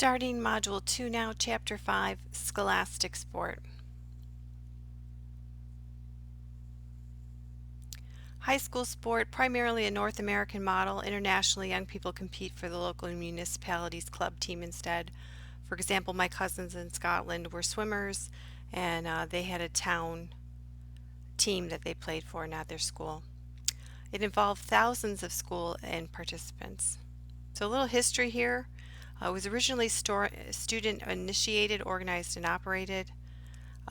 Starting Module 2 now, Chapter 5, Scholastic Sport. High school sport, primarily a North American model. Internationally, young people compete for the local municipality's club team instead. For example, my cousins in Scotland were swimmers, and they had a town team that they played for, not their school. It involved thousands of school and participants. So a little history here. It was originally student initiated, organized, and operated.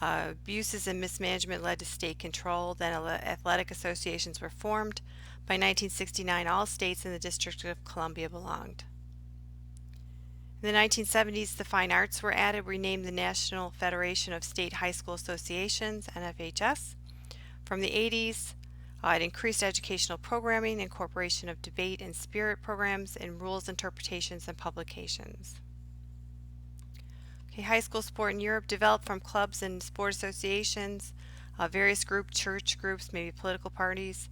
Abuses and mismanagement led to state control. Then athletic associations were formed. By 1969, all states in the District of Columbia belonged. In the 1970s, the fine arts were added, renamed the National Federation of State High School Associations, NFHS. From the 80s, it increased educational programming, incorporation of debate and spirit programs, and rules, interpretations, and publications. Okay, high school sport in Europe developed from clubs and sport associations, various church groups, maybe political parties.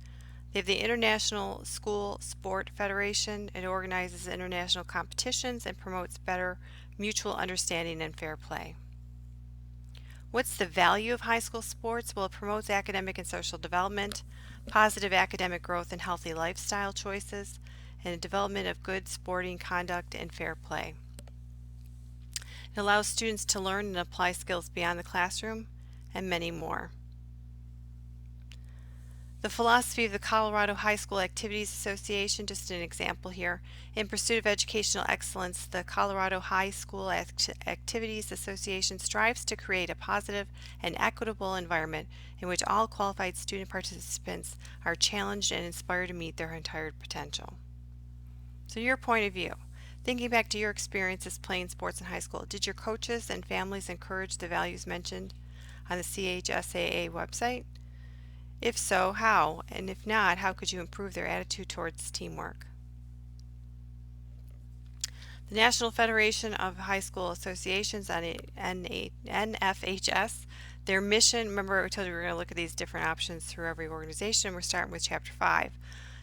They have the International School Sport Federation. It organizes international competitions and promotes better mutual understanding and fair play. What's the value of high school sports? Well, it promotes academic and social development, positive academic growth and healthy lifestyle choices, and the development of good sporting conduct and fair play. It allows students to learn and apply skills beyond the classroom, and many more. The philosophy of the Colorado High School Activities Association, just an example here. In pursuit of educational excellence, the Colorado High School Activities Association strives to create a positive and equitable environment in which all qualified student participants are challenged and inspired to meet their entire potential. So your point of view. Thinking back to your experiences playing sports in high school, did your coaches and families encourage the values mentioned on the CHSAA website? If so, how? And if not, how could you improve their attitude towards teamwork? The National Federation of High School Associations, NFHS, their mission, remember I told you we were going to look at these different options through every organization. We're starting with Chapter 5.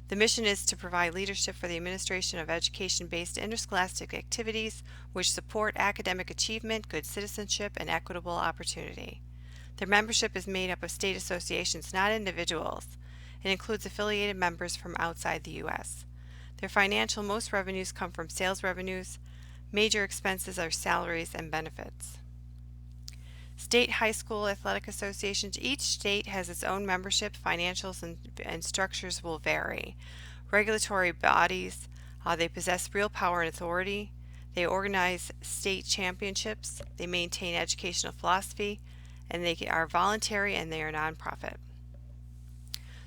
The mission is to provide leadership for the administration of education-based interscholastic activities which support academic achievement, good citizenship, and equitable opportunity. Their membership is made up of state associations, not individuals. It includes affiliated members from outside the U.S. Their most revenues come from sales revenues. Major expenses are salaries and benefits. State high school athletic associations. Each state has its own membership. Financials and structures will vary. Regulatory bodies, they possess real power and authority. They organize state championships. They maintain educational philosophy, and they are voluntary and they are nonprofit.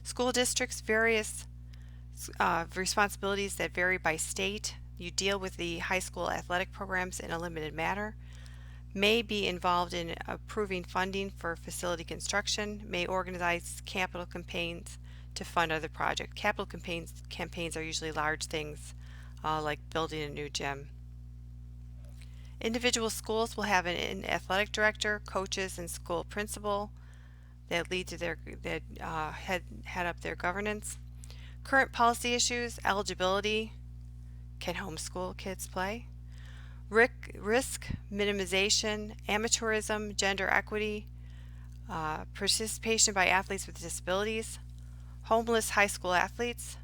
School districts, various responsibilities that vary by state. You deal with the high school athletic programs in a limited manner. May be involved in approving funding for facility construction, may organize capital campaigns to fund other projects. Capital campaigns are usually large things like building a new gym. Individual schools will have an athletic director, coaches, and school principal that lead to head up their governance. Current policy issues: eligibility. Can homeschool kids play? Risk minimization, amateurism, gender equity, participation by athletes with disabilities, homeless high school athletes,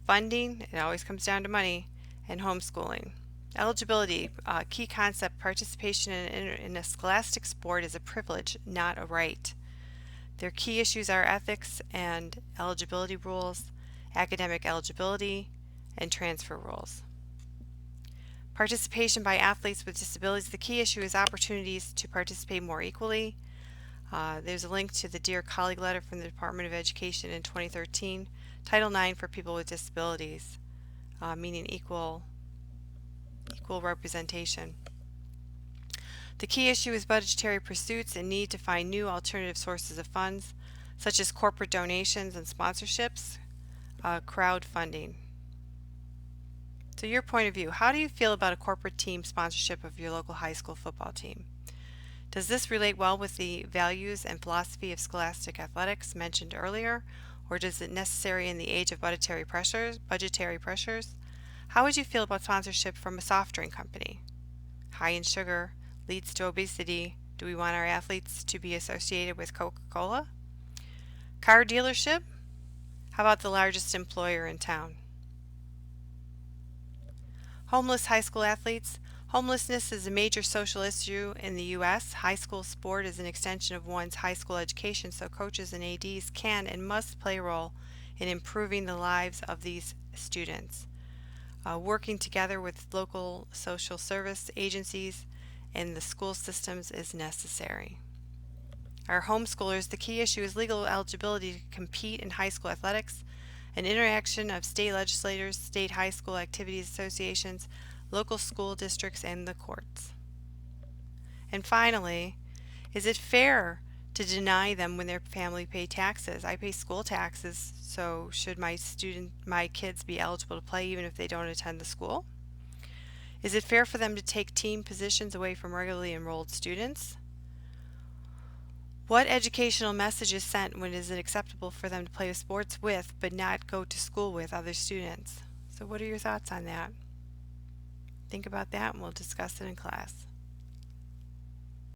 funding, it always comes down to money, and homeschooling. Eligibility, key concept: participation in a scholastic sport is a privilege, not a right. Their key issues are ethics and eligibility rules, academic eligibility, and transfer rules. Participation by athletes with disabilities. The key issue is opportunities to participate more equally. There's a link to the Dear Colleague letter from the Department of Education in 2013. Title IX for people with disabilities, meaning equal representation. The key issue is budgetary pursuits and need to find new alternative sources of funds, such as corporate donations and sponsorships, crowdfunding. So your point of view, how do you feel about a corporate team sponsorship of your local high school football team? Does this relate well with the values and philosophy of scholastic athletics mentioned earlier, or is it necessary in the age of budgetary pressures? How would you feel about sponsorship from a soft drink company? high in sugar, leads to obesity. Do we want our athletes to be associated with Coca-Cola? Car dealership? How about the largest employer in town? Homeless high school athletes. Homelessness is a major social issue in the U.S. High school sport is an extension of one's high school education, so coaches and ADs can and must play a role in improving the lives of these students. Working together with local social service agencies and the school systems is necessary. Our homeschoolers, the key issue is legal eligibility to compete in high school athletics, an interaction of state legislators, state high school activities associations, local school districts, and the courts. And finally, is it fair to deny them when their family pay taxes? I pay school taxes, so should my kids be eligible to play even if they don't attend the school? Is it fair for them to take team positions away from regularly enrolled students? What educational message is sent when it is acceptable for them to play sports with but not go to school with other students? So what are your thoughts on that? Think about that and we'll discuss it in class.